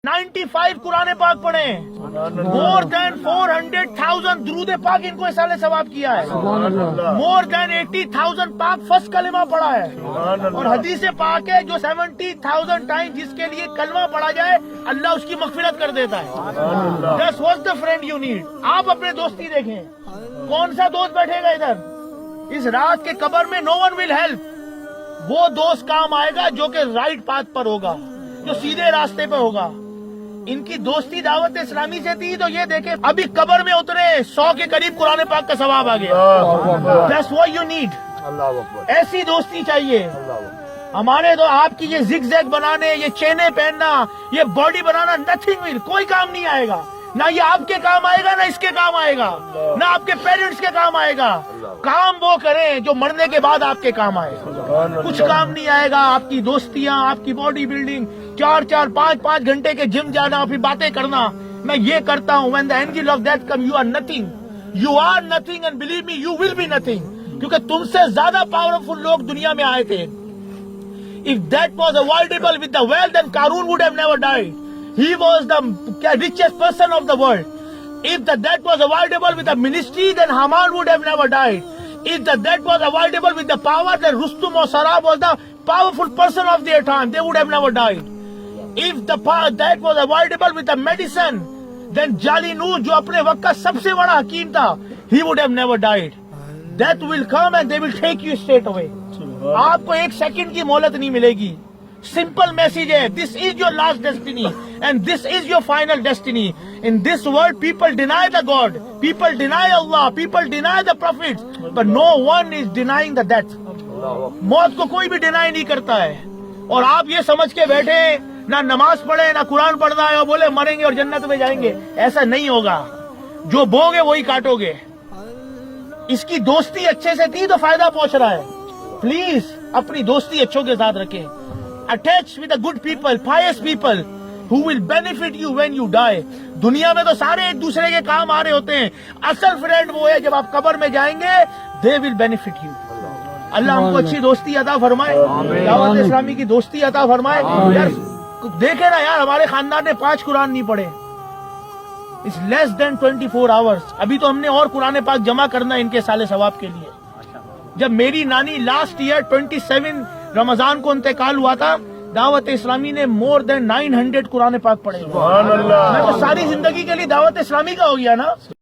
95 कुरान पाक पढ़े, more than 400,000 दुरूद पाक इनको इस साल सवाब किया है, मोर देन 80,000 पाक फर्स्ट कलमा पढ़ा है, और हदीस पाक है जो 70,000 टाइम जिसके लिए कलमा पढ़ा जाए अल्लाह उसकी मगफिरत कर देता है। That's what the friend you need. आप अपने दोस्ती देखें, कौन सा दोस्त बैठेगा इधर इस रात के कब्र में, नो वन विल हेल्प। वो दोस्त काम आएगा जो कि राइट पाथ पर होगा, जो सीधे रास्ते पर होगा। इनकी दोस्ती दावत इस्लामी से थी तो ये देखे अभी कब्र में उतरे 100 के करीब कुरान पाक का सवाब आ गया। That's what you need. ऐसी दोस्ती चाहिए हमारे। तो आपकी ये जिग-जैग बनाने, ये चेने पहनना, ये बॉडी बनाना, नथिंग विल, कोई काम नहीं आएगा। ना ये आपके काम आएगा, ना इसके काम आएगा, ना आपके पेरेंट्स के काम आएगा। काम वो करें जो मरने के बाद आपके काम आए। कुछ काम नहीं आएगा। आपकी दोस्तियां, आपकी बॉडी बिल्डिंग, 4-4, 5-5 घंटे के जिम जाना, फिर बातें करना, मैं ये करता हूँ। When the angel of death come, you are nothing. You are nothing and believe me, you will be nothing. क्योंकि तुमसे ज्यादा पावरफुल लोग दुनिया में आए थे। If that was avoidable with the wealth, then Qarun would have never died. He was the richest person of the world. If that was avoidable with the ministry, then Haman would have never died. If that was avoidable with the power, then Rustum or Sarab was the powerful person of their time. They would have never died. If that was avoidable with the medicine, then Jalinus, जो अपने वक्त का सबसे बड़ा हकीम था, he would have never died. Death will come and they will take you straight away. आपको एक second की मोहलत नहीं मिलेगी। सिंपल मैसेज है, this is your last destiny and this is your final destiny. In this world people deny the god, people deny Allah, people deny the prophets, but no one is denying the death. मौत को कोई भी deny नहीं करता है। और आप ये समझ के बैठे ना नमाज पढ़े, ना कुरान पढ़ना है और बोले मरेंगे और जन्नत में जाएंगे, ऐसा नहीं होगा। जो बोगे वही काटोगे। इसकी दोस्ती अच्छे से थी तो फायदा पहुंच रहा है। प्लीज अपनी दोस्ती अच्छों के साथ रखें। Attach with the good people, pious people who will benefit you when you die. दुनिया में तो सारे एक दूसरे के काम आ रहे होते हैं। असल फ्रेंड वो है जब आप कब्र में जाएंगे, they will benefit you. अल्लाह हमको अच्छी दोस्ती अता फरमाए, दावत इस्लामी की दोस्ती अता फरमाए। यार देखे ना यार, हमारे खानदान ने 5 कुरान नहीं पढ़े। It's less than 24 hours. अभी तो हमने और कुरान पाक जमा करना है इनके साले सवाब के लिए। जब मेरी नानी लास्ट ईयर 27 रमजान को इंतकाल हुआ था, दावत इस्लामी ने मोर देन 900 कुरान पाक पढ़े। मैं तो सारी जिंदगी के लिए दावत इस्लामी का हो गया ना।